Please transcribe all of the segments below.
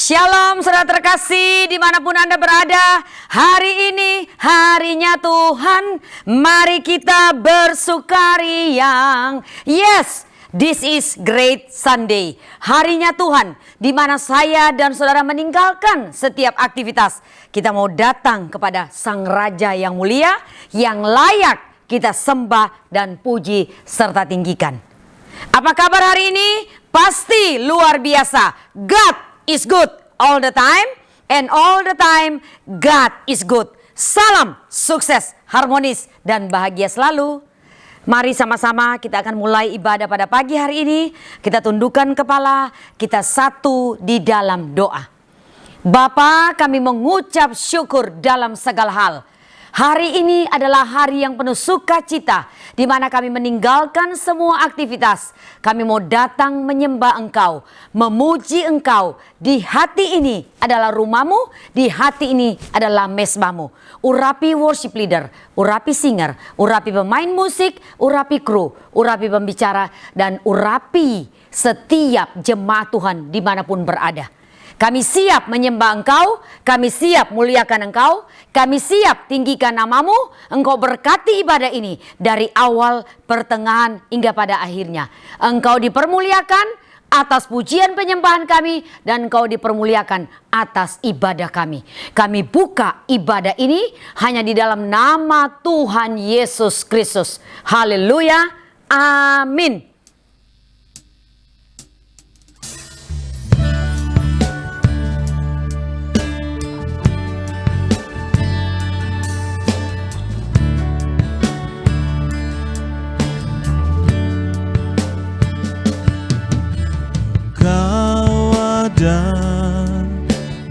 Shalom saudara terkasih dimanapun Anda berada. Hari ini harinya Tuhan, mari kita bersukaria. Yes, this is great Sunday. Harinya Tuhan, di mana saya dan saudara meninggalkan setiap aktivitas. Kita mau datang kepada Sang Raja yang mulia, yang layak kita sembah dan puji serta tinggikan. Apa kabar hari ini? Pasti luar biasa. God is good all the time, and all the time God is good. Salam sukses, harmonis, dan bahagia selalu. Mari sama-sama kita akan mulai ibadah pada pagi hari ini. Kita tundukkan kepala, kita satu di dalam doa. Bapa, kami mengucap syukur dalam segala hal. Hari ini adalah hari yang penuh sukacita, di mana kami meninggalkan semua aktivitas. Kami mau datang menyembah Engkau, memuji Engkau. Di hati ini adalah rumahmu, di hati ini adalah mesbahmu. Urapi worship leader, urapi singer, urapi pemain musik, urapi kru, urapi pembicara, dan urapi setiap jemaat Tuhan dimanapun berada. Kami siap menyembah Engkau, kami siap muliakan Engkau, kami siap tinggikan namamu. Engkau berkati ibadah ini dari awal, pertengahan, hingga pada akhirnya. Engkau dipermuliakan atas pujian penyembahan kami, dan Engkau dipermuliakan atas ibadah kami. Kami buka ibadah ini hanya di dalam nama Tuhan Yesus Kristus. Haleluya, amin. Kau ada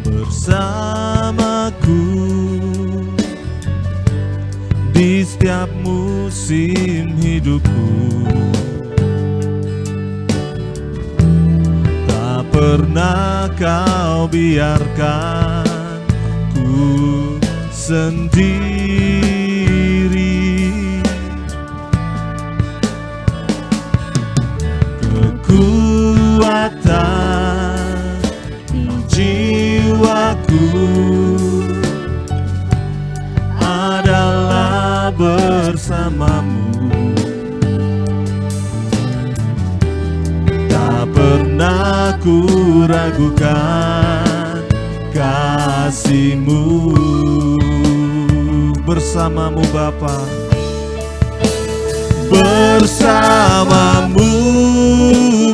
bersamaku di setiap musim hidupku. Tak pernah kau biarkan ku sendiri. Kekuatan di jiwaku adalah bersamamu. Tak pernah ku ragukan kasih-Mu. Bersamamu Bapa, bersamamu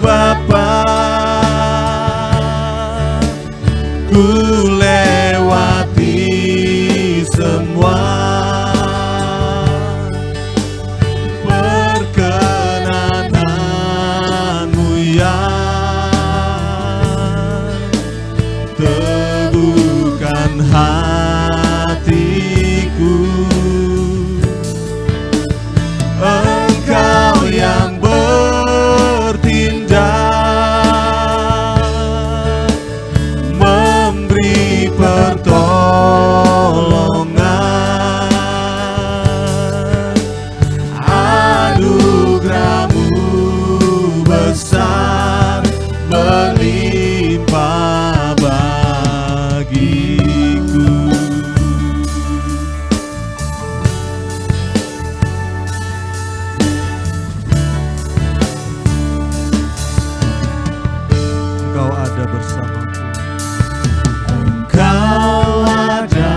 Bapa, ku lewati semua. Perkenanan-Mu yang teguhkan hatiku. Engkau yang bertindak, memberi pertolongan. Anugerah-Mu besar, melimpah bagiku. Engkau ada bersamaku. Engkau ada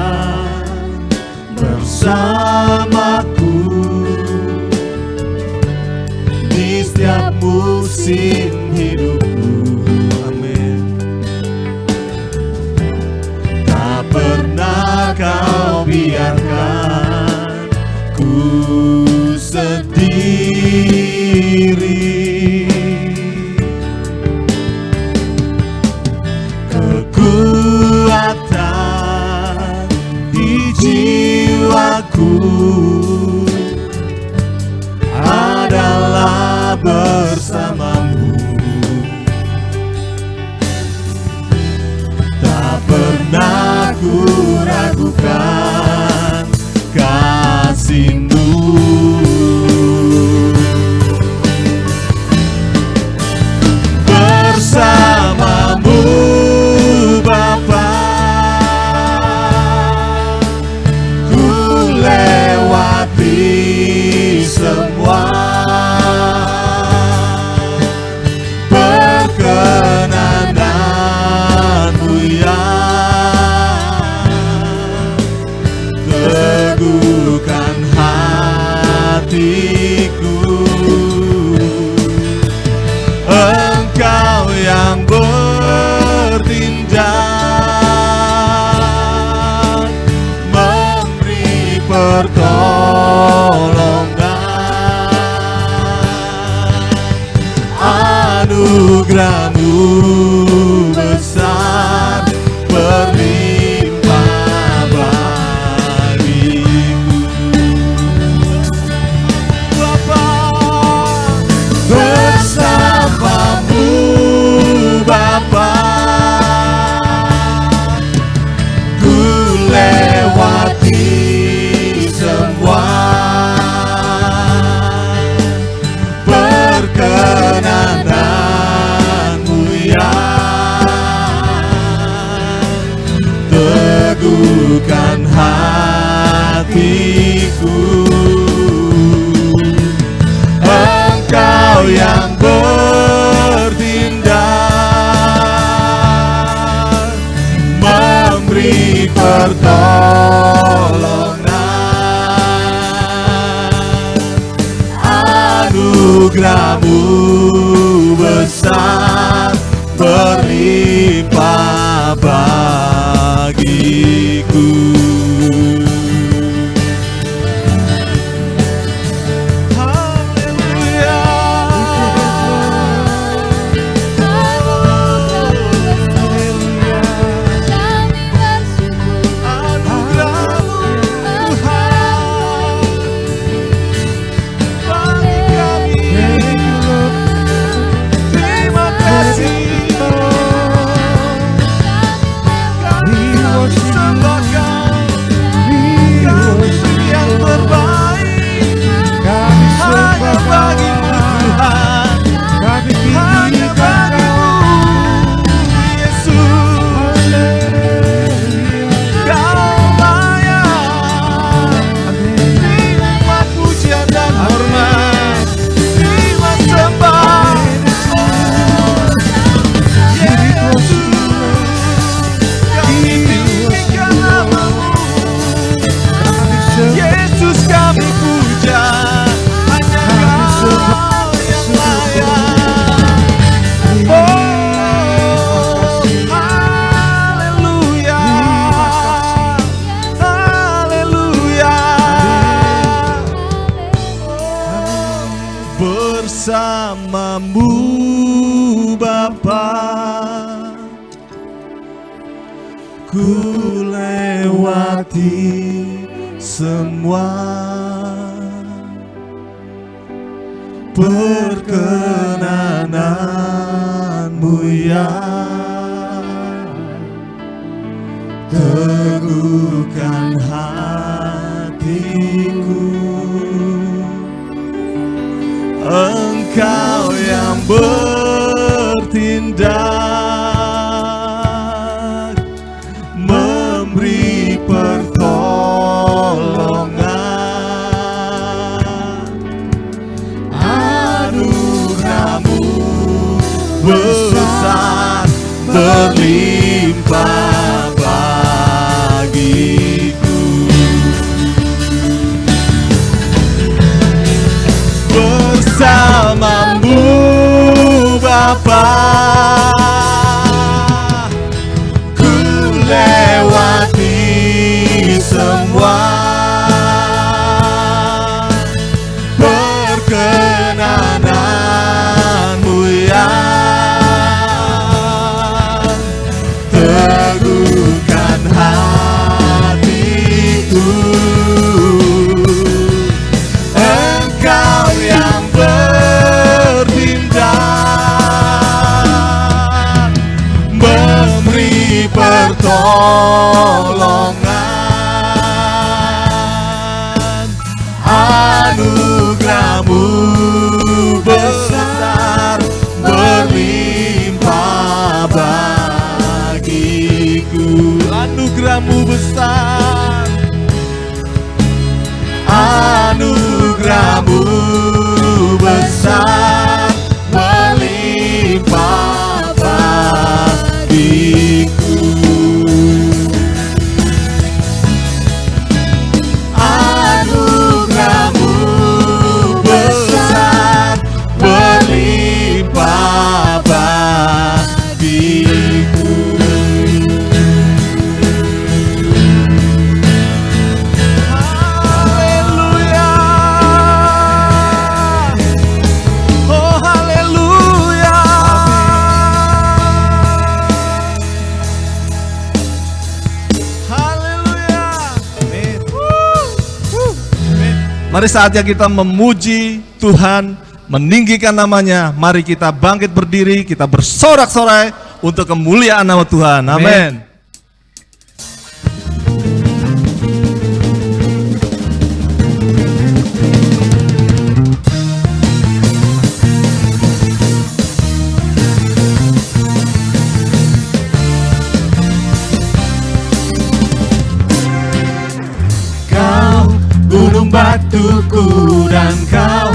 bersamaku di setiap musim hidupku. Amin. Tak pernah kau biarkan ku sendiri. Kekuatan di jiwaku adalah bersamamu. Tak pernah ku ragukan kasih-Mu. Bersamamu pertolongan. Anugerah-Mu besar berlimpah bagiku. Bersama-Mu Bapa, ku lewati semua perkenanan-Mu ya. Teguhkan hatiku, Engkau yang bertindak, memberi pertolongan. Anugerah-Mu besar berlimpah bagiku. Bersama-Mu Bapa, ku lewati semua perkenanan-Mu ya. Teguhkan hatiku, Engkau yang bertindak, memberi pertolongan. Anugerah-Mu besar berlimpah bagiku. Anugerah-Mu besar, anugerah-Mu besar berlimpah bagiku. Anugerah-Mu besar berlimpah bagiku. Mari saatnya kita memuji Tuhan, meninggikan namanya. Mari kita bangkit berdiri, kita bersorak-sorai untuk kemuliaan nama Tuhan. Amin. Gunung batuku dan Kau,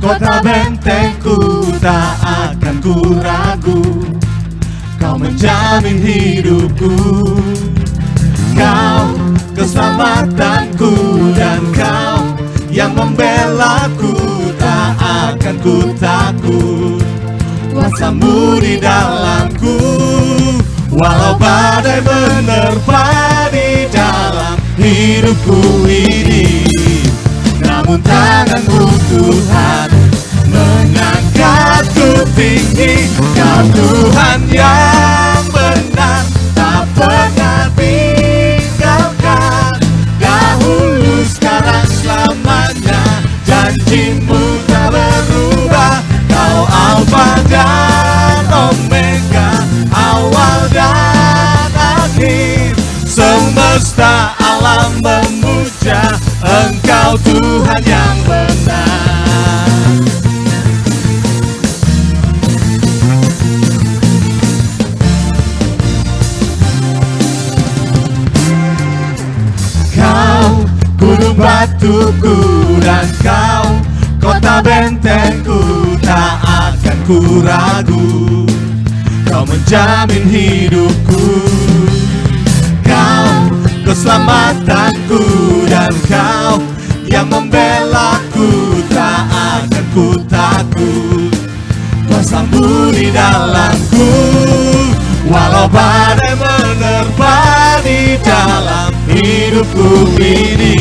kota bentengku, tak akan ku ragu. Kau menjamin hidupku, Kau keselamatanku dan Kau yang membelaku, tak akan ku takut. Kuasa-Mu di dalamku, walau badai menerpa di dalam hidupku ini. Namun tangan-Mu Tuhan mengangkatku tinggi. Kau Tuhan yang benar, tak pernah tinggalkan. Dahulu, sekarang, selamanya, janji-Mu tak berubah. Kau Alfa dan Omega, awal dan akhir. Semesta alam memuja Engkau Tuhan yang benar. Kau gunung batuku dan Kau kota bentengku, tak akan ku ragu. Kau menjamin hidupku. Kau keselamatanku dan Kau yang membelaku, tak akan ku takut. Kuasa-Mu di dalamku, walau badai menerpa di dalam hidupku ini.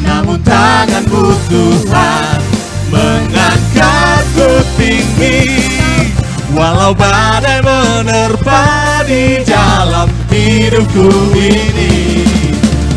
Namun tangan-Mu Tuhan mengangkatku tinggi. Walau badai menerpa di dalam hidupku ini.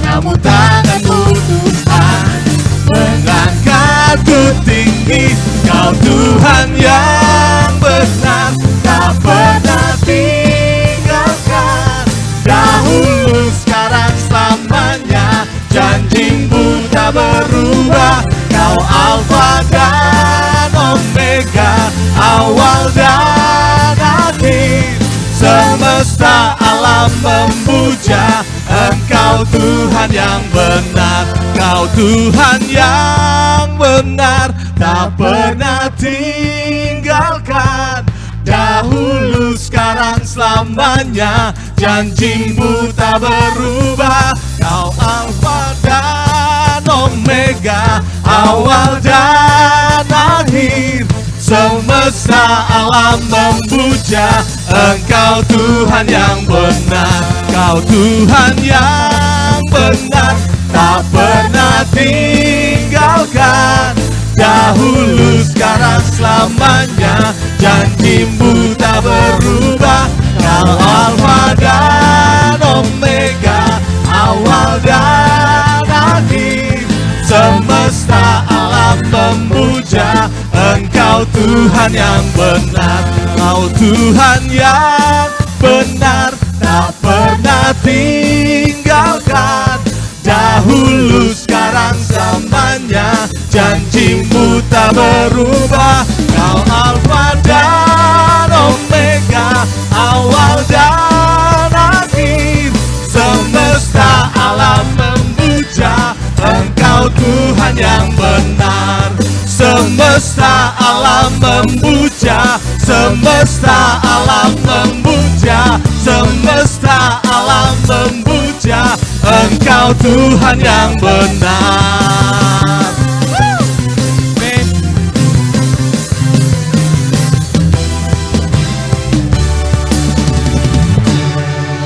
Namun tangan-Mu Tuhan mengangkatku tinggi. Kau Tuhan yang benar, tak pernah tinggalkan. Dahulu, sekarang, selamanya, janji-Mu tak berubah. Kau Alfa dan Omega, awal dan akhir. Semesta alam memuja Engkau Tuhan yang benar. Kau Tuhan yang benar, tak pernah tinggalkan. Dahulu, sekarang, selamanya, janji-Mu tak berubah. Kau Alfa dan Omega, awal dan akhir. Semesta alam memuja Engkau Tuhan yang benar. Kau Tuhan yang benar, tak pernah tinggalkan. Dahulu, sekarang, selamanya, janji-Mu tak berubah. Kau Alfa dan Omega, awal dan akhir. Semesta alam memuja Engkau Tuhan yang benar. Kau Tuhan yang benar, tak pernah tinggalkan. Dahulu, sekarang, selamanya, janji-Mu tak berubah. Kau Alfa dan Omega, awal dan akhir. Semesta alam memuja Engkau Tuhan yang benar. Semesta alam memuja, semesta alam memuja, semesta alam memuja Engkau Tuhan yang benar.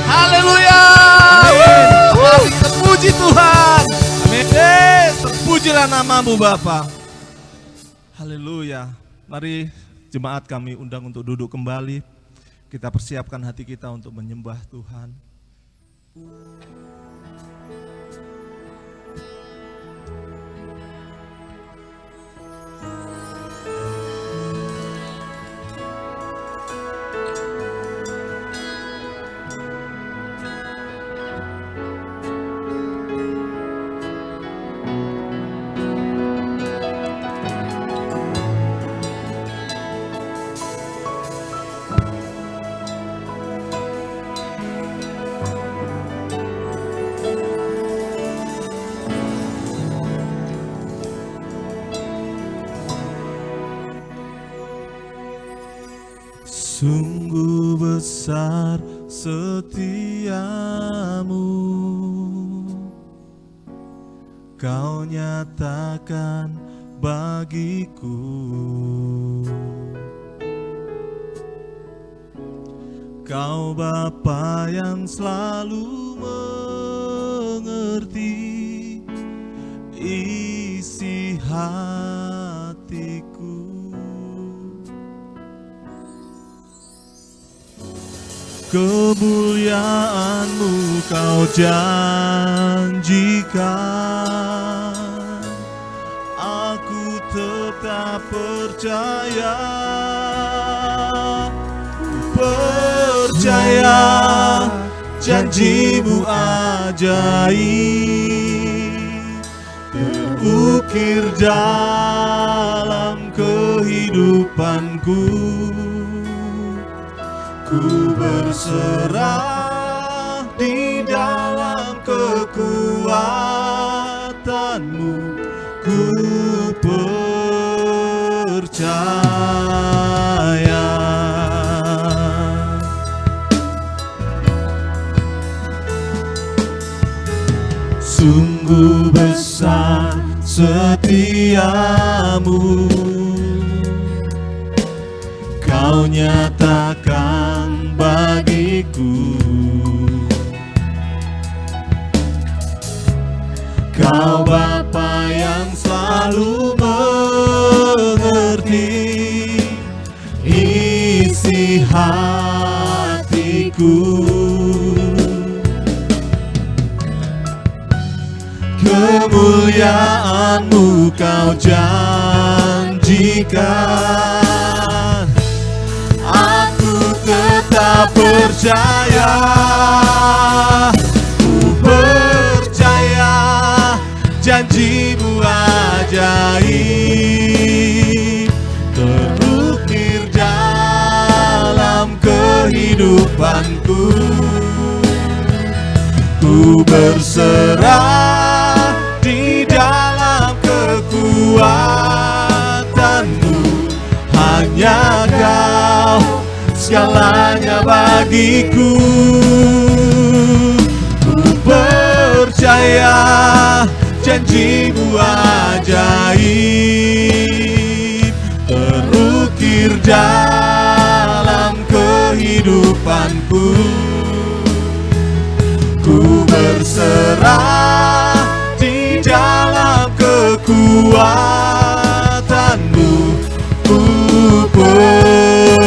Haleluya. Mari terpuji Tuhan. Amin. Terpujilah nama-Mu Bapa. Haleluya. Mari jemaat kami undang untuk duduk kembali. Kita persiapkan hati kita untuk menyembah Tuhan. besar setiamu, Kau nyatakan bagiku. Kau Bapa yang selalu mengerti isi hatiku. Kemuliaan-Mu Kau janjikan, aku tetap percaya. Percaya janji-Mu ajaib terukir dalam kehidupanku. Ku berserah di dalam kekuatan-Mu, ku percaya. Sungguh besar setiamu, Kau nyatakan bagiku. Kau Bapa yang selalu mengerti isi hatiku. Kemuliaan-Mu Kau janjikan, aku tetap percaya. Ku percaya janji-Mu ajaib terukir dalam kehidupanku. Ku berserah di dalam kekuatan-Mu, hanya Kau segalanya bagiku. Ku percaya janji-Mu ajaib terukir dalam kehidupanku. Ku berserah di dalam kekuatan-Mu, ku percaya.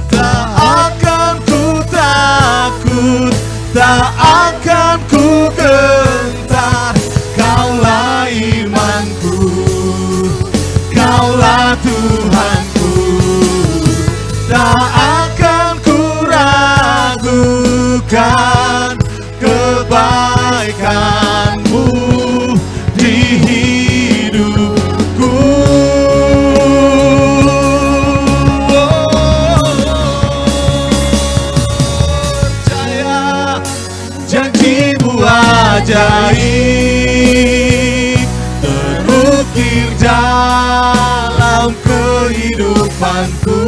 Tak akan ku takut, tak akan ku gentar. Kaulah imanku, Kaulah Tuhanku. Tak akan ku ragukan kebaikan-Mu di hidupku. Percaya janji-Mu ajaib terukir dalam kehidupanku.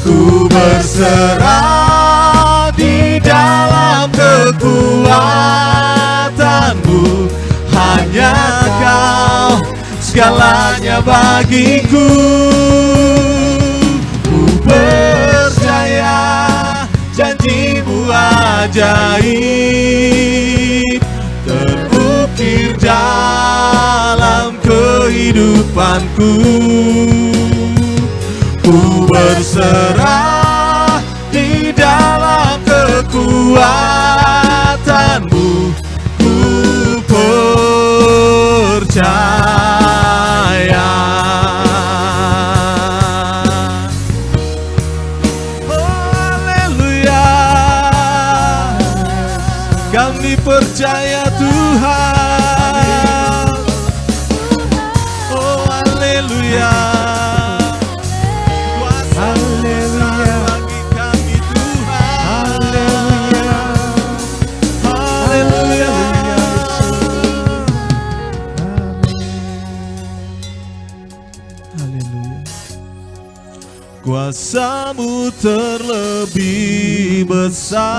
Ku berserah di dalam kekuatan-Mu, hanya Kau segalanya bagiku. Ku percaya janji-Mu ajaib terukir dalam kehidupanku. Ku berserah di dalam kekuatan-Mu, ku percaya. Oh, haleluya, kami percaya Tuhan. Oh, haleluya. Kuasa-Mu terlebih besar,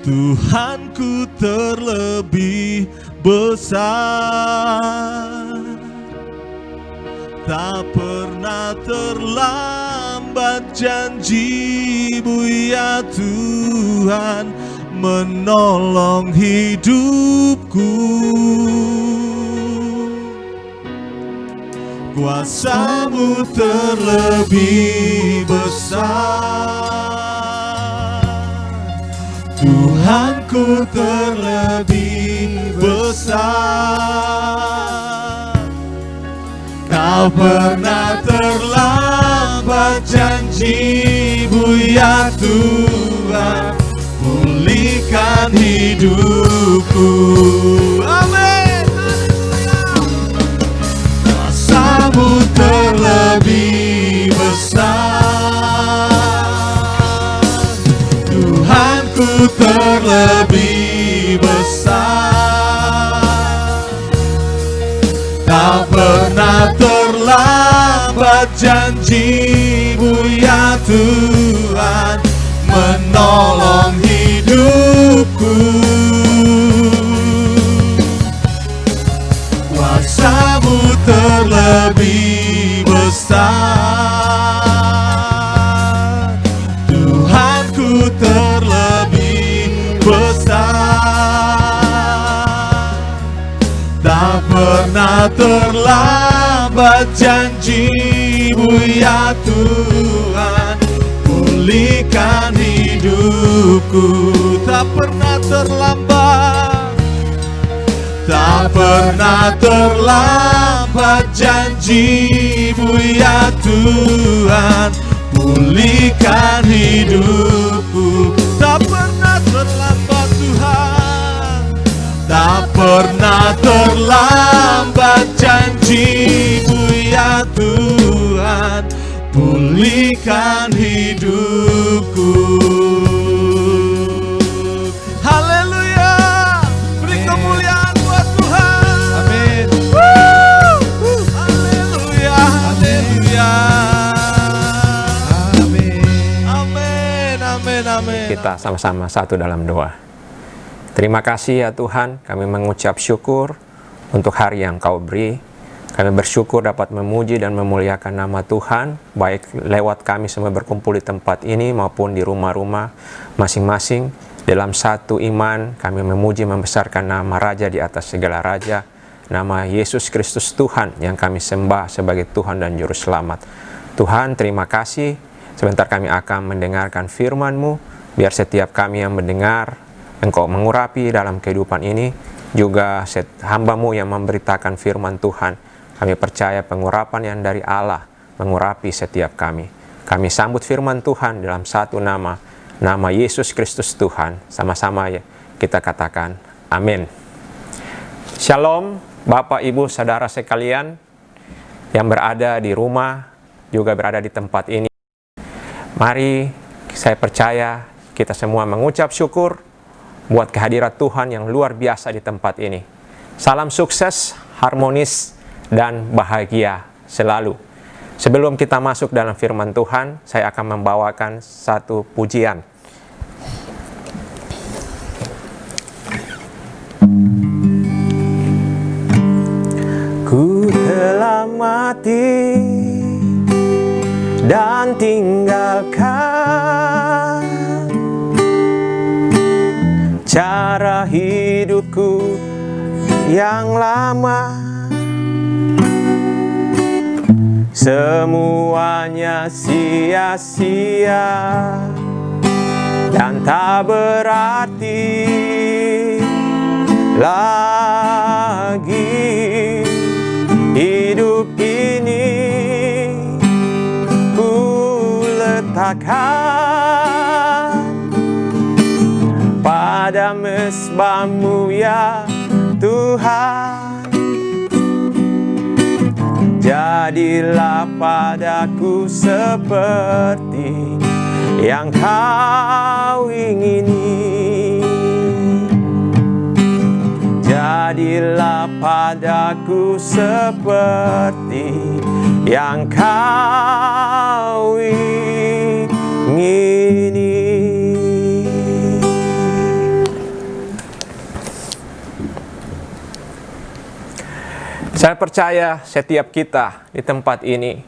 Tuhanku terlebih besar. Tak pernah terlambat janji-Mu ya Tuhan menolong hidupku. Kuasa-Mu terlebih besar, Tuhanku terlebih besar. Kau pernah terlambat janji-Mu ya Tuhan pulihkan hidupku. Amin. Kuasa-Mu terlebih besar, Tuhanku terlebih besar. Tak pernah terlambat janji-Mu ya Tuhan menolong hidupku. Kuasa-Mu terlebih besar, Tuhanku terlebih besar. Tak pernah terlambat janji-Mu ya Tuhan pulihkan hidupku. Tak pernah terlambat, tak pernah terlambat janji-Mu ya Tuhan pulihkan hidupku. Tak pernah terlambat Tuhan, tak pernah terlambat janji-Mu ya Tuhan pulihkan hidupku. Haleluya, beri kemuliaan buat Tuhan. Amin. Haleluya, haleluya. Amin. Amin, amin, amin. Kita sama-sama satu dalam doa. Terima kasih ya Tuhan, kami mengucap syukur untuk hari yang Kau beri. Kami bersyukur dapat memuji dan memuliakan nama Tuhan, baik lewat kami semua berkumpul di tempat ini maupun di rumah-rumah masing-masing. Dalam satu iman, kami memuji membesarkan nama Raja di atas segala Raja, nama Yesus Kristus Tuhan yang kami sembah sebagai Tuhan dan Juru Selamat. Tuhan, terima kasih. Sebentar kami akan mendengarkan firman-Mu, biar setiap kami yang mendengar, Engkau mengurapi dalam kehidupan ini, juga hamba-Mu yang memberitakan firman Tuhan. Kami percaya pengurapan yang dari Allah mengurapi setiap kami. Kami sambut firman Tuhan dalam satu nama, nama Yesus Kristus Tuhan. Sama-sama ya kita katakan amin. Shalom Bapak Ibu Saudara sekalian yang berada di rumah, juga berada di tempat ini. Mari saya percaya kita semua mengucap syukur buat kehadiran Tuhan yang luar biasa di tempat ini. Salam sukses, harmonis, dan bahagia selalu. Sebelum kita masuk dalam firman Tuhan, saya akan membawakan satu pujian. Ku telah mati dan tinggalkan cara hidupku yang lama. Semuanya sia-sia dan tak berarti lagi. Hidup ini ku letakkan pada mezbah-Mu ya Tuhan. Jadilah padaku seperti yang Kau ingini. Jadilah padaku seperti yang kau ingini. Saya percaya setiap kita di tempat ini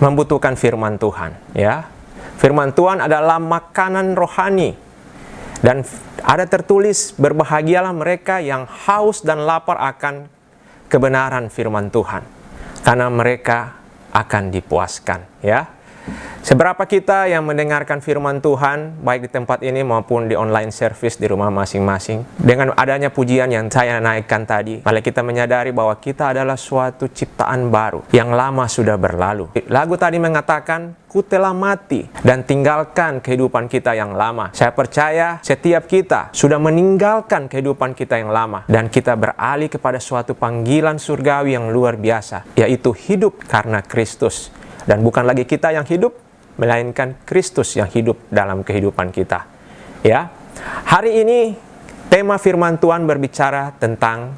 membutuhkan firman Tuhan, ya. Firman Tuhan adalah makanan rohani. Dan ada tertulis, berbahagialah mereka yang haus dan lapar akan kebenaran firman Tuhan, karena mereka akan dipuaskan, ya. Seberapa kita yang mendengarkan firman Tuhan, baik di tempat ini maupun di online service di rumah masing-masing, dengan adanya pujian yang saya naikkan tadi, malah kita menyadari bahwa kita adalah suatu ciptaan baru, yang lama sudah berlalu. Lagu tadi mengatakan, ku telah mati dan tinggalkan kehidupan kita yang lama. Saya percaya setiap kita sudah meninggalkan kehidupan kita yang lama, dan kita beralih kepada suatu panggilan surgawi yang luar biasa, yaitu hidup karena Kristus. Dan bukan lagi kita yang hidup, melainkan Kristus yang hidup dalam kehidupan kita. Ya, hari ini tema firman Tuhan berbicara tentang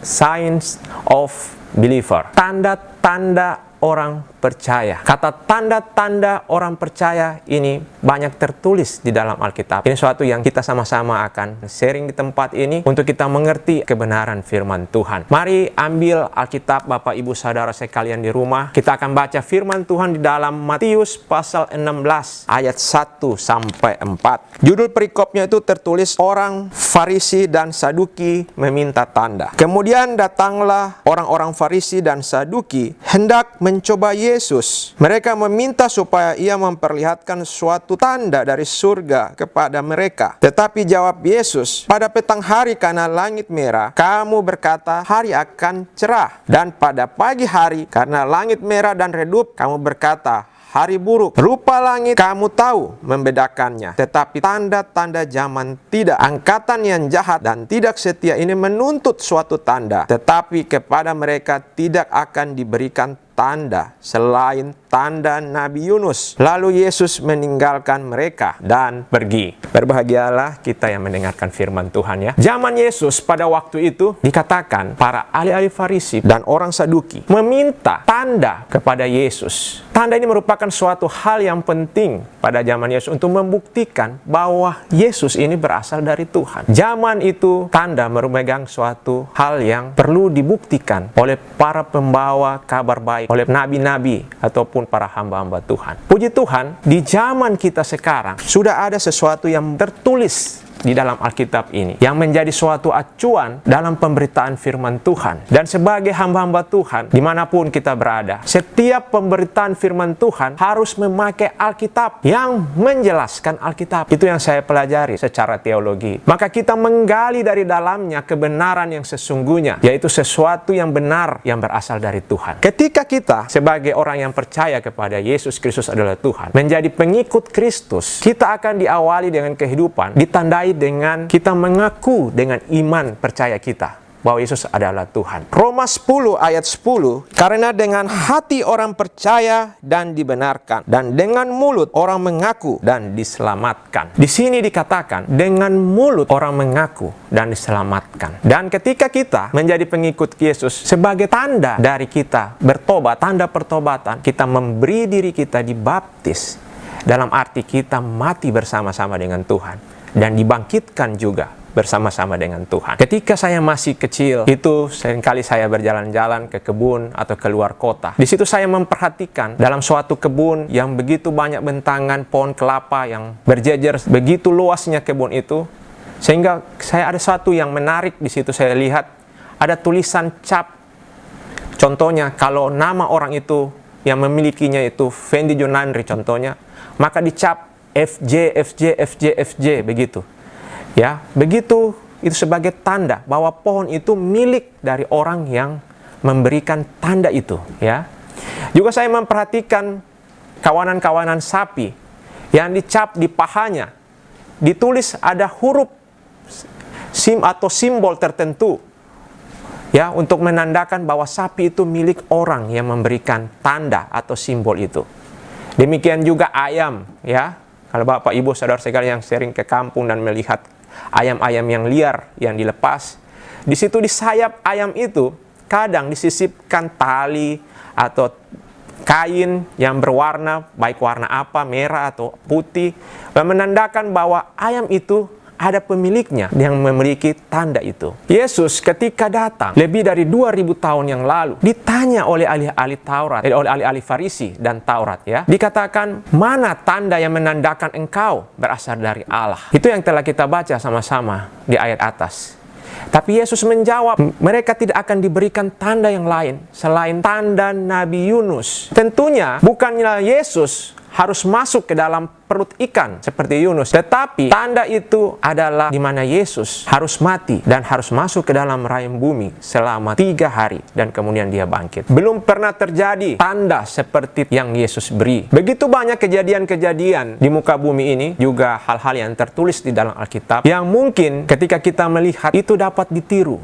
signs of believer, tanda-tanda orang percaya. Kata tanda-tanda orang percaya ini banyak tertulis di dalam Alkitab. Ini suatu yang kita sama-sama akan sharing di tempat ini untuk kita mengerti kebenaran firman Tuhan. Mari ambil Alkitab Bapak Ibu Saudara sekalian di rumah. Kita akan baca firman Tuhan di dalam Matius pasal 16 ayat 1 sampai 4. Judul perikopnya itu tertulis, orang Farisi dan Saduki meminta tanda. Kemudian datanglah orang-orang Farisi dan Saduki hendak mencoba Yesus. Mereka meminta supaya ia memperlihatkan suatu tanda dari surga kepada mereka. Tetapi jawab Yesus, pada petang hari karena langit merah, kamu berkata hari akan cerah. Dan pada pagi hari karena langit merah dan redup, kamu berkata hari buruk. Rupa langit kamu tahu membedakannya, tetapi tanda-tanda zaman tidak. Angkatan yang jahat dan tidak setia ini menuntut suatu tanda, tetapi kepada mereka tidak akan diberikan tanda selain tanda Nabi Yunus. Lalu Yesus meninggalkan mereka dan pergi. Berbahagialah kita yang mendengarkan firman Tuhan, ya. Zaman Yesus pada waktu itu dikatakan para ahli-ahli Farisi dan orang Saduki meminta tanda kepada Yesus. Tanda ini merupakan suatu hal yang penting pada zaman Yesus untuk membuktikan bahwa Yesus ini berasal dari Tuhan. Zaman itu tanda memegang suatu hal yang perlu dibuktikan oleh para pembawa kabar baik, oleh nabi-nabi ataupun para hamba-hamba Tuhan. Puji Tuhan, di zaman kita sekarang sudah ada sesuatu yang tertulis di dalam Alkitab ini yang menjadi suatu acuan dalam pemberitaan firman Tuhan. Dan sebagai hamba-hamba Tuhan dimanapun kita berada, setiap pemberitaan firman Tuhan harus memakai Alkitab yang menjelaskan Alkitab. Itu yang saya pelajari secara teologi. Maka kita menggali dari dalamnya kebenaran yang sesungguhnya, yaitu sesuatu yang benar yang berasal dari Tuhan. Ketika kita sebagai orang yang percaya kepada Yesus Kristus adalah Tuhan, menjadi pengikut Kristus, kita akan diawali dengan kehidupan ditandai dengan kita mengaku dengan iman percaya kita bahwa Yesus adalah Tuhan. Roma 10 ayat 10, karena dengan hati orang percaya dan dibenarkan, dan dengan mulut orang mengaku dan diselamatkan. Di sini dikatakan dengan mulut orang mengaku dan diselamatkan. Dan ketika kita menjadi pengikut Yesus, sebagai tanda dari kita bertobat, tanda pertobatan, kita memberi diri kita dibaptis, dalam arti kita mati bersama-sama dengan Tuhan dan dibangkitkan juga bersama-sama dengan Tuhan. Ketika saya masih kecil, itu seringkali saya berjalan-jalan ke kebun atau keluar kota. Di situ saya memperhatikan dalam suatu kebun yang begitu banyak bentangan pohon kelapa yang berjejer, begitu luasnya kebun itu, sehingga saya ada satu yang menarik di situ. Saya lihat ada tulisan cap. Contohnya, kalau nama orang itu yang memilikinya itu Fendi Jonandri contohnya, maka dicap FJ, FJ, FJ, FJ, begitu. Ya, begitu itu sebagai tanda bahwa pohon itu milik dari orang yang memberikan tanda itu, ya. Juga saya memperhatikan kawanan-kawanan sapi yang dicap di pahanya, ditulis ada huruf atau simbol tertentu, ya, untuk menandakan bahwa sapi itu milik orang yang memberikan tanda atau simbol itu. Demikian juga ayam, ya. Kalau Bapak Ibu Saudara sekalian yang sering ke kampung dan melihat ayam-ayam yang liar yang dilepas, di situ di sayap ayam itu kadang disisipkan tali atau kain yang berwarna, baik warna apa, merah atau putih, menandakan bahwa ayam itu ada pemiliknya yang memiliki tanda itu. Yesus ketika datang lebih dari 2000 tahun yang lalu ditanya oleh ahli-ahli Taurat, oleh ahli-ahli Farisi dan Taurat, ya. Dikatakan, mana tanda yang menandakan engkau berasal dari Allah? Itu yang telah kita baca sama-sama di ayat atas. Tapi Yesus menjawab, mereka tidak akan diberikan tanda yang lain selain tanda Nabi Yunus. Tentunya bukannya Yesus harus masuk ke dalam perut ikan seperti Yunus, tetapi tanda itu adalah di mana Yesus harus mati dan harus masuk ke dalam rahim bumi selama 3 hari dan kemudian dia bangkit. Belum pernah terjadi tanda seperti yang Yesus beri. Begitu banyak kejadian-kejadian di muka bumi ini, juga hal-hal yang tertulis di dalam Alkitab yang mungkin ketika kita melihat itu dapat ditiru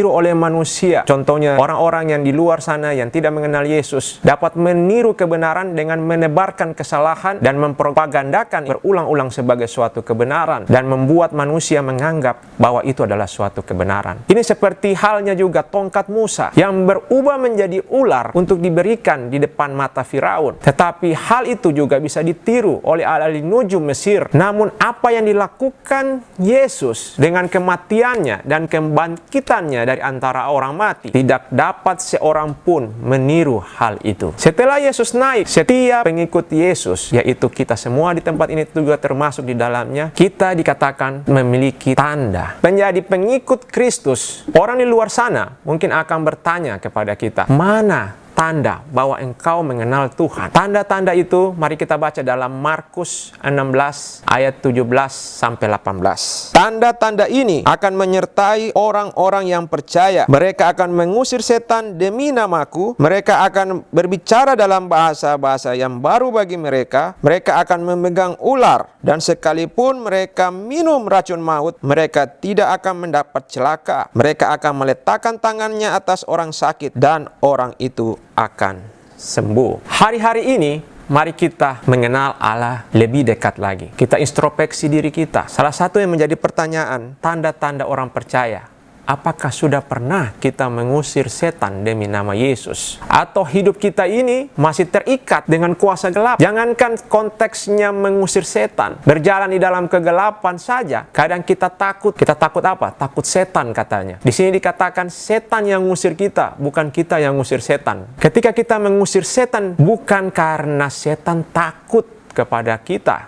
oleh manusia. Contohnya orang-orang yang di luar sana yang tidak mengenal Yesus dapat meniru kebenaran dengan menebarkan kesalahan dan mempropagandakan berulang-ulang sebagai suatu kebenaran dan membuat manusia menganggap bahwa itu adalah suatu kebenaran. Ini seperti halnya juga tongkat Musa yang berubah menjadi ular untuk diberikan di depan mata Firaun. Tetapi hal itu juga bisa ditiru oleh ahli nujum Mesir. Namun apa yang dilakukan Yesus dengan kematiannya dan kebangkitannya dari antara orang mati, tidak dapat seorang pun meniru hal itu. Setelah Yesus naik, setiap pengikut Yesus, yaitu kita semua di tempat ini juga termasuk di dalamnya, kita dikatakan memiliki tanda. Menjadi pengikut Kristus, orang di luar sana mungkin akan bertanya kepada kita, mana tanda bahwa engkau mengenal Tuhan? Tanda-tanda itu mari kita baca dalam Markus 16 ayat 17 sampai 18. Tanda-tanda ini akan menyertai orang-orang yang percaya. Mereka akan mengusir setan demi namaku. Mereka akan berbicara dalam bahasa-bahasa yang baru bagi mereka. Mereka akan memegang ular, dan sekalipun mereka minum racun maut, mereka tidak akan mendapat celaka. Mereka akan meletakkan tangannya atas orang sakit dan orang itu akan sembuh. Hari-hari ini mari kita mengenal Allah lebih dekat lagi. Kita introspeksi diri kita. Salah satu yang menjadi pertanyaan, tanda-tanda orang percaya. Apakah sudah pernah kita mengusir setan demi nama Yesus? Atau hidup kita ini masih terikat dengan kuasa gelap? Jangankan konteksnya mengusir setan, berjalan di dalam kegelapan saja, kadang kita takut. Kita takut apa? Takut setan katanya. Di sini dikatakan setan yang mengusir kita, bukan kita yang mengusir setan. Ketika kita mengusir setan, bukan karena setan takut kepada kita,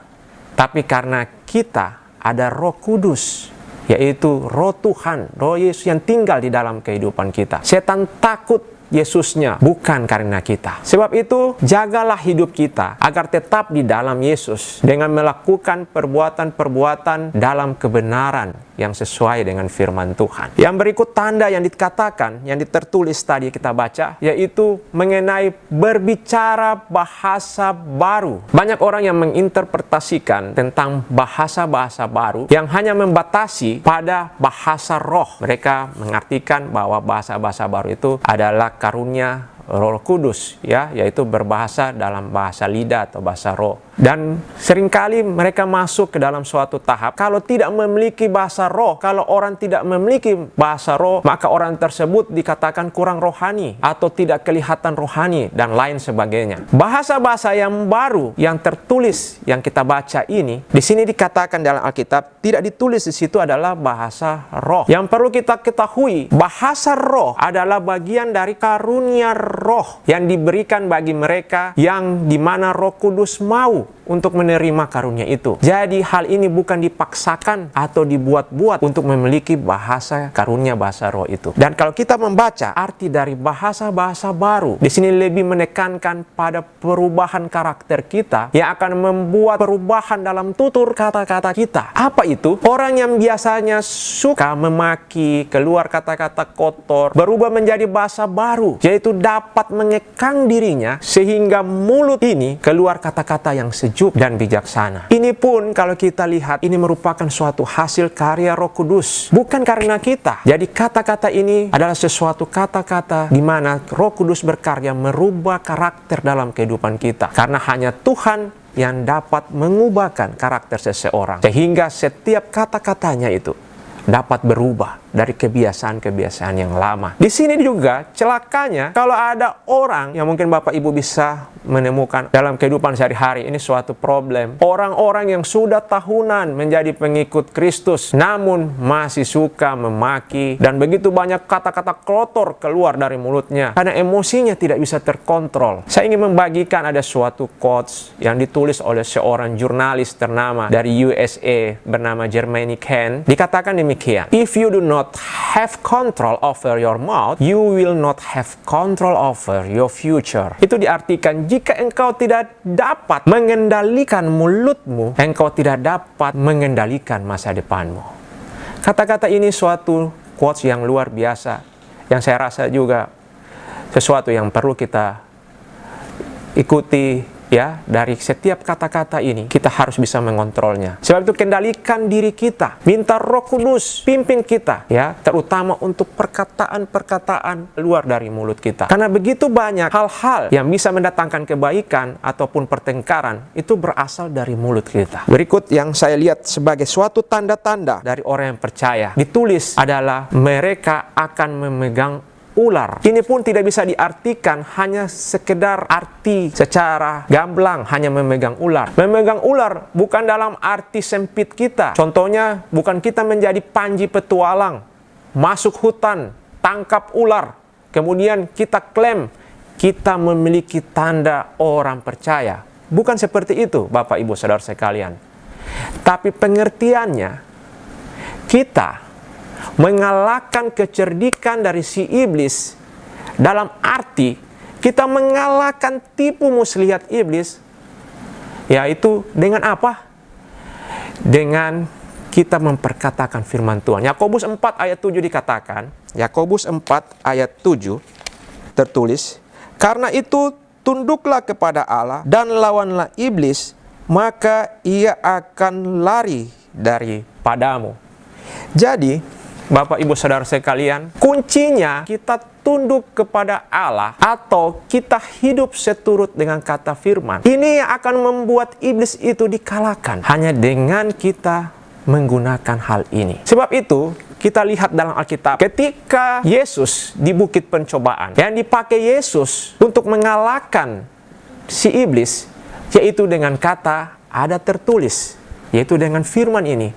tapi karena kita ada Roh Kudus, yaitu Roh Tuhan, Roh Yesus yang tinggal di dalam kehidupan kita. Setan takut Yesusnya, bukan karena kita. Sebab itu, jagalah hidup kita agar tetap di dalam Yesus dengan melakukan perbuatan-perbuatan dalam kebenaran yang sesuai dengan firman Tuhan. Yang berikut tanda yang dikatakan, yang tertulis tadi kita baca, yaitu mengenai berbicara bahasa baru. Banyak orang yang menginterpretasikan tentang bahasa-bahasa baru yang hanya membatasi pada bahasa roh. Mereka mengartikan bahwa bahasa-bahasa baru itu adalah karunia Roh Kudus, ya, yaitu berbahasa dalam bahasa lidah atau bahasa roh. Dan seringkali mereka masuk ke dalam suatu tahap, kalau tidak memiliki bahasa roh, kalau orang tidak memiliki bahasa roh, maka orang tersebut dikatakan kurang rohani atau tidak kelihatan rohani dan lain sebagainya. Bahasa-bahasa yang baru yang tertulis yang kita baca ini, di sini dikatakan dalam Alkitab tidak ditulis di situ adalah bahasa roh. Yang perlu kita ketahui, bahasa roh adalah bagian dari karunia roh yang diberikan bagi mereka yang dimana Roh Kudus mau untuk menerima karunia itu. Jadi hal ini bukan dipaksakan atau dibuat-buat untuk memiliki bahasa karunia bahasa roh itu. Dan kalau kita membaca arti dari bahasa-bahasa baru, di sini lebih menekankan pada perubahan karakter kita yang akan membuat perubahan dalam tutur kata-kata kita. Apa itu? Orang yang biasanya suka memaki, keluar kata-kata kotor, berubah menjadi bahasa baru, yaitu dapat mengekang dirinya sehingga mulut ini keluar kata-kata yang sejuk dan bijaksana. Ini pun kalau kita lihat, ini merupakan suatu hasil karya Roh Kudus, bukan karena kita. Jadi kata-kata ini adalah sesuatu kata-kata di mana Roh Kudus berkarya merubah karakter dalam kehidupan kita. Karena hanya Tuhan yang dapat mengubahkan karakter seseorang, sehingga setiap kata-katanya itu dapat berubah dari kebiasaan-kebiasaan yang lama. Di sini juga celakanya kalau ada orang yang mungkin Bapak Ibu bisa menemukan dalam kehidupan sehari-hari, ini suatu problem. Orang-orang yang sudah tahunan menjadi pengikut Kristus namun masih suka memaki dan begitu banyak kata-kata kotor keluar dari mulutnya karena emosinya tidak bisa terkontrol. Saya ingin membagikan ada suatu quotes yang ditulis oleh seorang jurnalis ternama dari USA bernama Germany Ken. Dikatakan demikian, "If you do not have control over your mouth, you will not have control over your future." Itu diartikan, jika engkau tidak dapat mengendalikan mulutmu, engkau tidak dapat mengendalikan masa depanmu. Kata-kata ini suatu quotes yang luar biasa, yang saya rasa juga sesuatu yang perlu kita ikuti. Ya, dari setiap kata-kata ini kita harus bisa mengontrolnya. Sebab itu kendalikan diri kita, minta Roh Kudus pimpin kita, ya, terutama untuk perkataan-perkataan keluar dari mulut kita. Karena begitu banyak hal-hal yang bisa mendatangkan kebaikan ataupun pertengkaran itu berasal dari mulut kita. Berikut yang saya lihat sebagai suatu tanda-tanda dari orang yang percaya ditulis adalah mereka akan memegang ular. Ini pun tidak bisa diartikan hanya sekedar arti secara gamblang hanya memegang ular. Memegang ular bukan dalam arti sempit kita. Contohnya bukan kita menjadi Panji petualang, masuk hutan, tangkap ular, kemudian kita klaim kita memiliki tanda orang percaya. Bukan seperti itu, Bapak Ibu Saudara sekalian. Tapi pengertiannya, kita mengalahkan kecerdikan dari si iblis dalam arti kita mengalahkan tipu muslihat iblis, yaitu dengan apa? Dengan kita memperkatakan firman Tuhan. Yakobus 4 ayat 7 dikatakan, Yakobus 4 ayat 7 tertulis, "Karena itu tunduklah kepada Allah dan lawanlah iblis, maka ia akan lari daripadamu." Jadi Bapak Ibu Saudara sekalian, kuncinya kita tunduk kepada Allah atau kita hidup seturut dengan kata firman. Ini yang akan membuat iblis itu dikalahkan hanya dengan kita menggunakan hal ini. Sebab itu kita lihat dalam Alkitab ketika Yesus di bukit pencobaan, yang dipakai Yesus untuk mengalahkan si iblis yaitu dengan kata ada tertulis, yaitu dengan firman ini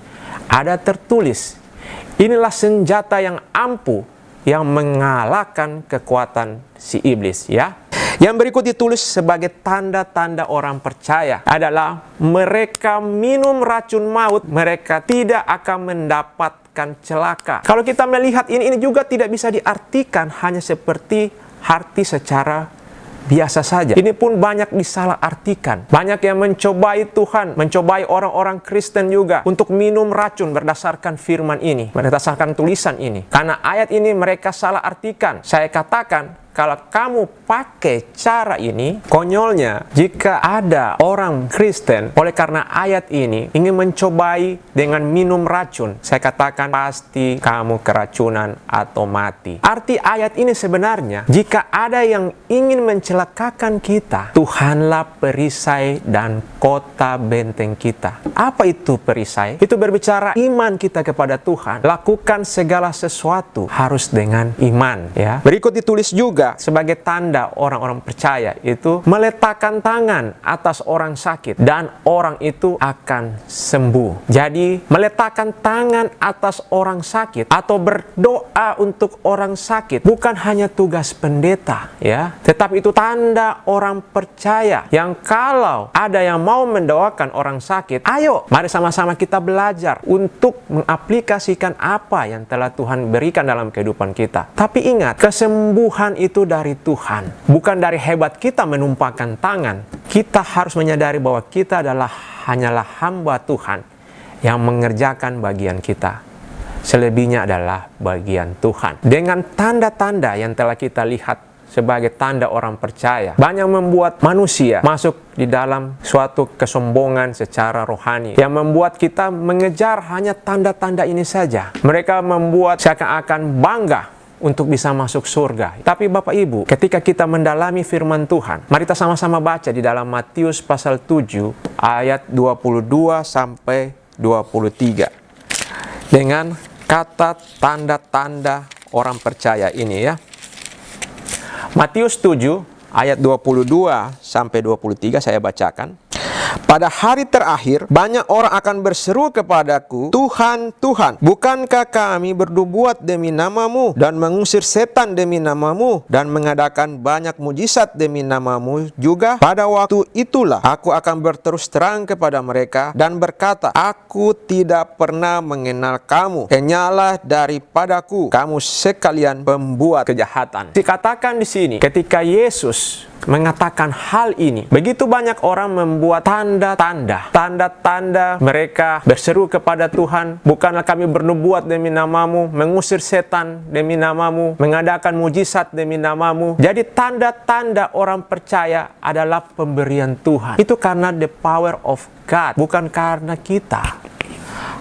ada tertulis. Inilah senjata yang ampuh yang mengalahkan kekuatan si iblis, ya. Yang berikut ditulis sebagai tanda-tanda orang percaya adalah mereka minum racun maut, mereka tidak akan mendapatkan celaka. Kalau kita melihat ini juga tidak bisa diartikan hanya seperti arti secara biasa saja. Ini pun banyak disalahartikan. Banyak yang mencobai Tuhan, mencobai orang-orang Kristen juga untuk minum racun berdasarkan firman ini, berdasarkan tulisan ini. Karena ayat ini mereka salah artikan. Saya katakan, kalau kamu pakai cara ini, konyolnya jika ada orang Kristen oleh karena ayat ini ingin mencobai dengan minum racun, saya katakan pasti kamu keracunan atau mati. Arti ayat ini sebenarnya, jika ada yang ingin mencelakakan kita, Tuhanlah perisai dan kota benteng kita. Apa itu perisai? Itu berbicara iman kita kepada Tuhan. Lakukan segala sesuatu harus dengan iman, ya. Berikut ditulis juga sebagai tanda orang-orang percaya itu meletakkan tangan atas orang sakit dan orang itu akan sembuh. Jadi meletakkan tangan atas orang sakit atau berdoa untuk orang sakit bukan hanya tugas pendeta, ya, tetapi itu tanda orang percaya yang kalau ada yang mau mendoakan orang sakit, ayo mari sama-sama kita belajar untuk mengaplikasikan apa yang telah Tuhan berikan dalam kehidupan kita. Tapi ingat, kesembuhan itu dari Tuhan, bukan dari hebat kita menumpahkan tangan. Kita harus menyadari bahwa kita hanyalah hamba Tuhan yang mengerjakan bagian kita. Selebihnya adalah bagian Tuhan. Dengan tanda-tanda yang telah kita lihat sebagai tanda orang percaya, banyak membuat manusia masuk di dalam suatu kesombongan secara rohani yang membuat kita mengejar hanya tanda-tanda ini saja. Mereka membuat seakan-akan bangga untuk bisa masuk surga. Tapi Bapak Ibu, ketika kita mendalami firman Tuhan, mari kita sama-sama baca di dalam Matius pasal 7 ayat 22 sampai 23. Dengan kata tanda-tanda orang percaya ini ya. Matius 7 ayat 22 sampai 23 saya bacakan. Pada hari terakhir, banyak orang akan berseru kepadaku, Tuhan, Tuhan, bukankah kami bernubuat demi namamu, dan mengusir setan demi namamu, dan mengadakan banyak mujizat demi namamu juga? Pada waktu itulah, aku akan berterus terang kepada mereka, dan berkata, aku tidak pernah mengenal kamu. Kenyalah daripadaku, kamu sekalian pembuat kejahatan. Dikatakan di sini, ketika Yesus mengatakan hal ini, begitu banyak orang membuat tanda-tanda mereka berseru kepada Tuhan, bukanlah kami bernubuat demi namamu, mengusir setan demi namamu, mengadakan mujizat demi namamu. Jadi tanda-tanda orang percaya adalah pemberian Tuhan. Itu karena the power of God, bukan karena kita.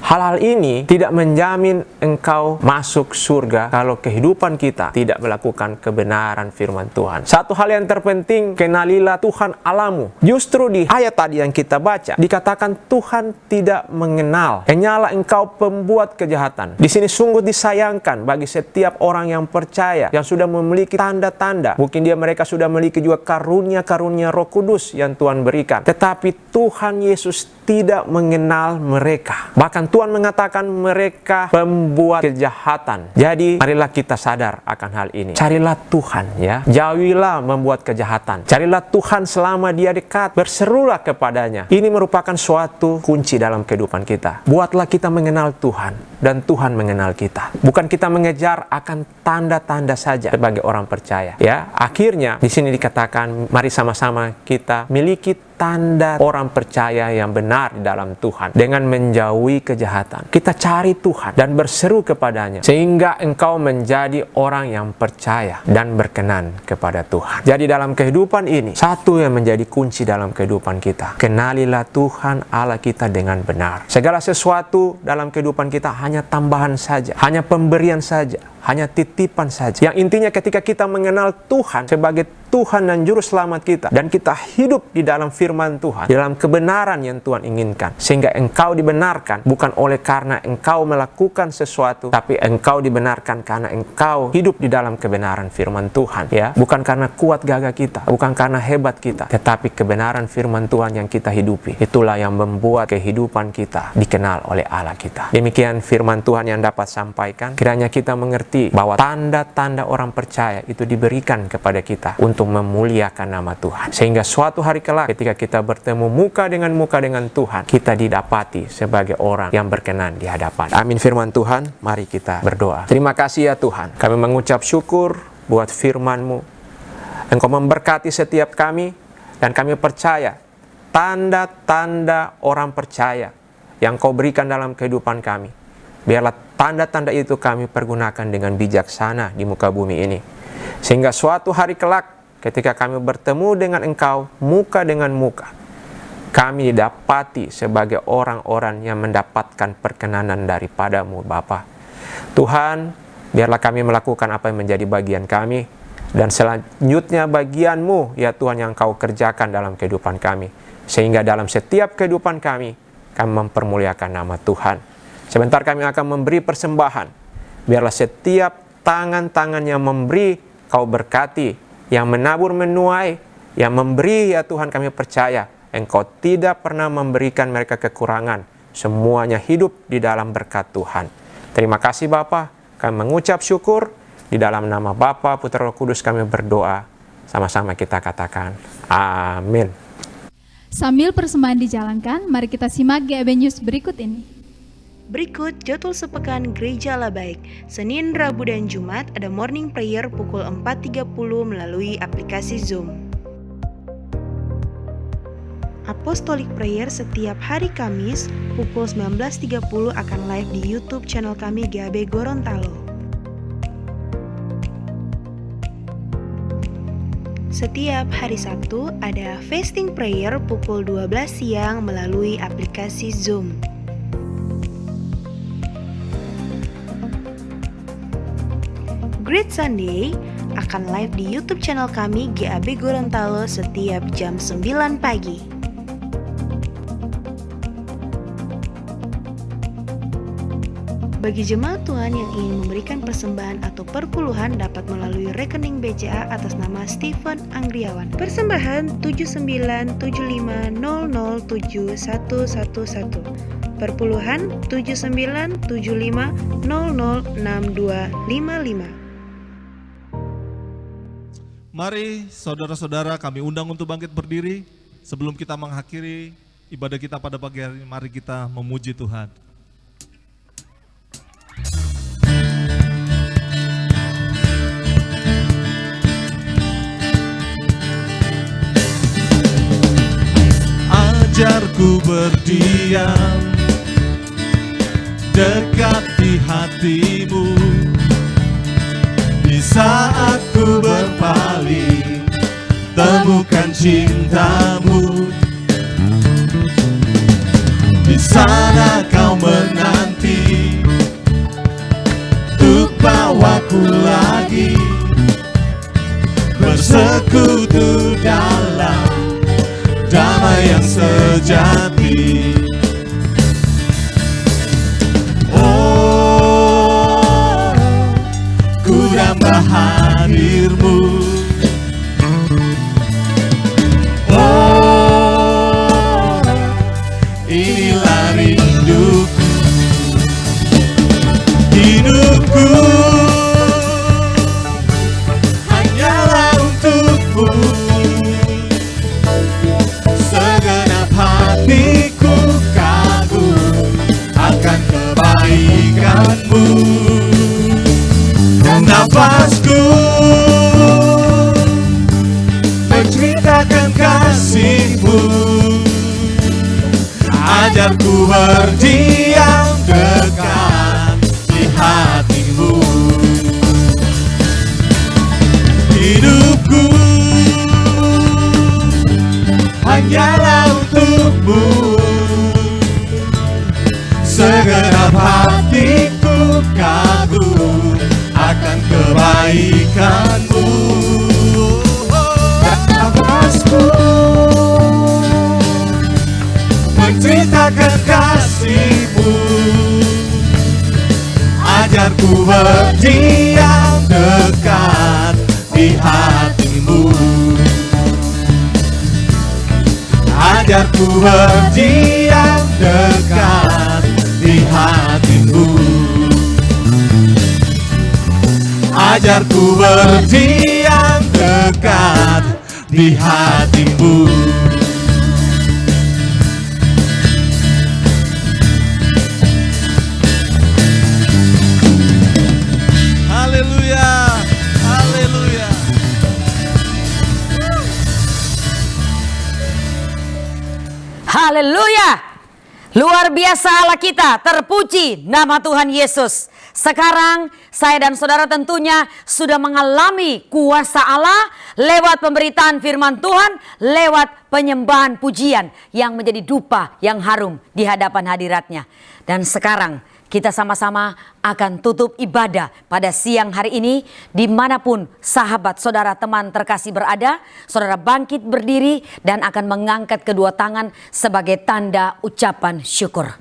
Hal-hal ini tidak menjamin engkau masuk surga kalau kehidupan kita tidak melakukan kebenaran firman Tuhan. Satu hal yang terpenting, kenalilah Tuhan Allahmu. Justru di ayat tadi yang kita baca, dikatakan Tuhan tidak mengenal. Kenyalah engkau pembuat kejahatan. Di sini sungguh disayangkan bagi setiap orang yang percaya, yang sudah memiliki tanda-tanda. Mungkin mereka sudah memiliki juga karunia-karunia Roh Kudus yang Tuhan berikan. Tetapi Tuhan Yesus tidak mengenal mereka. Bahkan Tuhan mengatakan mereka pembuat kejahatan. Jadi marilah kita sadar akan hal ini. Carilah Tuhan ya. Jauhilah membuat kejahatan. Carilah Tuhan selama Dia dekat. Berserulah kepadanya. Ini merupakan suatu kunci dalam kehidupan kita. Buatlah kita mengenal Tuhan dan Tuhan mengenal kita. Bukan kita mengejar akan tanda-tanda saja sebagai orang percaya. Ya, akhirnya di sini dikatakan mari sama-sama kita miliki tanda orang percaya yang benar di dalam Tuhan dengan menjauhi kejahatan. Kita cari Tuhan dan berseru kepadanya sehingga engkau menjadi orang yang percaya dan berkenan kepada Tuhan. Jadi dalam kehidupan ini, satu yang menjadi kunci dalam kehidupan kita, kenalilah Tuhan Allah kita dengan benar. Segala sesuatu dalam kehidupan kita hanya tambahan saja, hanya pemberian saja, hanya titipan saja. Yang intinya ketika kita mengenal Tuhan sebagai Tuhan dan Juru Selamat kita, dan kita hidup di dalam firman Tuhan, di dalam kebenaran yang Tuhan inginkan, sehingga engkau dibenarkan bukan oleh karena engkau melakukan sesuatu, tapi engkau dibenarkan karena engkau hidup di dalam kebenaran firman Tuhan, ya, bukan karena kuat gagah kita, bukan karena hebat kita, tetapi kebenaran firman Tuhan yang kita hidupi. Itulah yang membuat kehidupan kita dikenal oleh Allah kita. Demikian firman Tuhan yang dapat sampaikan. Kiranya kita mengerti bahwa tanda-tanda orang percaya itu diberikan kepada kita untuk memuliakan nama Tuhan, sehingga suatu hari kelak ketika kita bertemu muka dengan Tuhan, kita didapati sebagai orang yang berkenan di hadapan. Amin firman Tuhan. Mari kita berdoa. Terima kasih ya Tuhan, kami mengucap syukur buat firman-Mu. Engkau memberkati setiap kami, dan kami percaya tanda-tanda orang percaya yang Kau berikan dalam kehidupan kami, biarlah tanda-tanda itu kami pergunakan dengan bijaksana di muka bumi ini, sehingga suatu hari kelak ketika kami bertemu dengan Engkau muka dengan muka, kami didapati sebagai orang-orang yang mendapatkan perkenanan daripada-Mu Bapa. Tuhan, biarlah kami melakukan apa yang menjadi bagian kami, dan selanjutnya bagian-Mu ya Tuhan yang Kau kerjakan dalam kehidupan kami, sehingga dalam setiap kehidupan kami mempermuliakan nama Tuhan. Sebentar kami akan memberi persembahan. Biarlah setiap tangan-tangan yang memberi Kau berkati, yang menabur menuai, yang memberi ya Tuhan, kami percaya Engkau tidak pernah memberikan mereka kekurangan. Semuanya hidup di dalam berkat Tuhan. Terima kasih Bapa, kami mengucap syukur. Di dalam nama Bapa, Putra, Roh Kudus kami berdoa. Sama-sama kita katakan amin. Sambil persembahan dijalankan, mari kita simak GAB News berikut ini. Berikut jadwal sepekan Gereja Allah Baik. Senin, Rabu, dan Jumat ada morning prayer pukul 4.30 melalui aplikasi Zoom. Apostolic Prayer setiap hari Kamis pukul 19.30 akan live di YouTube channel kami GAB Gorontalo. Setiap hari Sabtu ada Fasting Prayer pukul 12 siang melalui aplikasi Zoom. Great Sunday akan live di YouTube channel kami GAB Gorontalo setiap jam 9 pagi. Bagi jemaat Tuhan yang ingin memberikan persembahan atau perpuluhan dapat melalui rekening BCA atas nama Stephen Anggriawan. Persembahan 7975007111. Perpuluhan 7975006255. Mari saudara-saudara kami undang untuk bangkit berdiri. Sebelum kita mengakhiri ibadah kita pada pagi hari ini, mari kita memuji Tuhan. Ajarku berdiam dekat di hatimu, di saat ku berpaling, temukan cintamu. Di sana kau menanti untuk bawaku lagi bersekutu dalam damai yang sejati. Oh, ku damba hadirmu. Oh, inilah rinduku, hidupku hanyalah untukmu. Segenap hatiku kagum akan kebaikanmu. Dan nafasku menceritakan kasihmu. Ajarku berdiam dekat di hatimu. Hidupku hanyalah untukmu. Segenap hatiku kagum akan kebaikanmu. Nafasku menceritakan kasihmu. Ajarku berdiam dekat di hatimu. Ajarku berdiam dekat di hatimu. Ajarku berdiam dekat di hatimu. Haleluya, haleluya. Haleluya. Luar biasa Allah kita, terpuji nama Tuhan Yesus. Sekarang saya dan saudara tentunya sudah mengalami kuasa Allah lewat pemberitaan firman Tuhan, lewat penyembahan pujian yang menjadi dupa yang harum di hadapan hadiratnya. Dan sekarang kita sama-sama akan tutup ibadah pada siang hari ini. Dimanapun sahabat, saudara, teman terkasih berada, saudara bangkit berdiri dan akan mengangkat kedua tangan sebagai tanda ucapan syukur.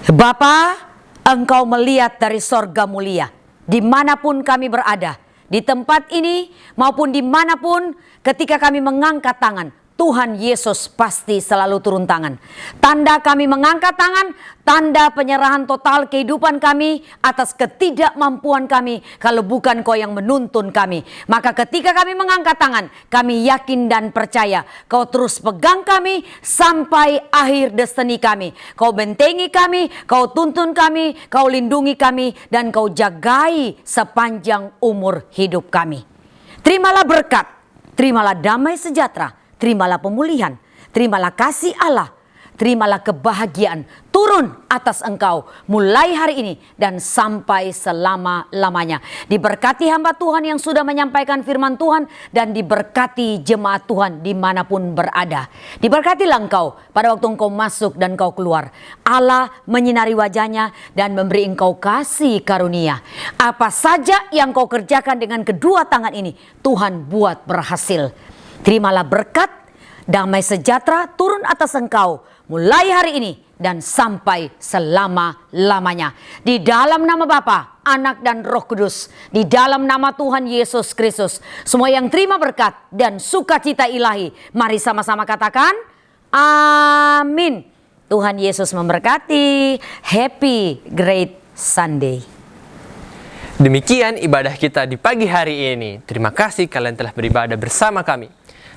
Bapa, Engkau melihat dari sorga mulia, dimanapun kami berada, di tempat ini maupun dimanapun ketika kami mengangkat tangan, Tuhan Yesus pasti selalu turun tangan. Tanda kami mengangkat tangan, tanda penyerahan total kehidupan kami atas ketidakmampuan kami kalau bukan Kau yang menuntun kami. Maka ketika kami mengangkat tangan, kami yakin dan percaya Kau terus pegang kami sampai akhir destiny kami. Kau bentengi kami, Kau tuntun kami, Kau lindungi kami, dan Kau jagai sepanjang umur hidup kami. Terimalah berkat, terimalah damai sejahtera, terimalah pemulihan, terimalah kasih Allah, terimalah kebahagiaan turun atas engkau mulai hari ini dan sampai selama-lamanya. Diberkati hamba Tuhan yang sudah menyampaikan firman Tuhan dan diberkati jemaat Tuhan dimanapun berada. Diberkatilah engkau pada waktu engkau masuk dan engkau keluar. Allah menyinari wajahnya dan memberi engkau kasih karunia. Apa saja yang kau kerjakan dengan kedua tangan ini, Tuhan buat berhasil. Terimalah berkat, damai sejahtera turun atas engkau mulai hari ini dan sampai selama-lamanya. Di dalam nama Bapa, Anak dan Roh Kudus, di dalam nama Tuhan Yesus Kristus, semua yang terima berkat dan sukacita ilahi, mari sama-sama katakan amin. Tuhan Yesus memberkati. Happy Great Sunday. Demikian ibadah kita di pagi hari ini. Terima kasih kalian telah beribadah bersama kami.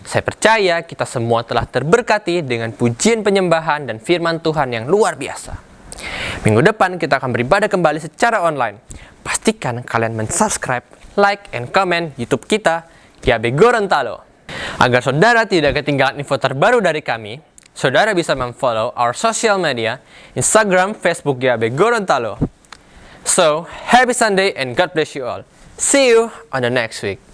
Saya percaya kita semua telah terberkati dengan pujian penyembahan dan firman Tuhan yang luar biasa. Minggu depan kita akan beribadah kembali secara online. Pastikan kalian mensubscribe, like, and comment YouTube kita, GAB Gorontalo. Agar saudara tidak ketinggalan info terbaru dari kami, saudara bisa memfollow our social media, Instagram, Facebook GAB Gorontalo. So, happy Sunday and God bless you all. See you on the next week.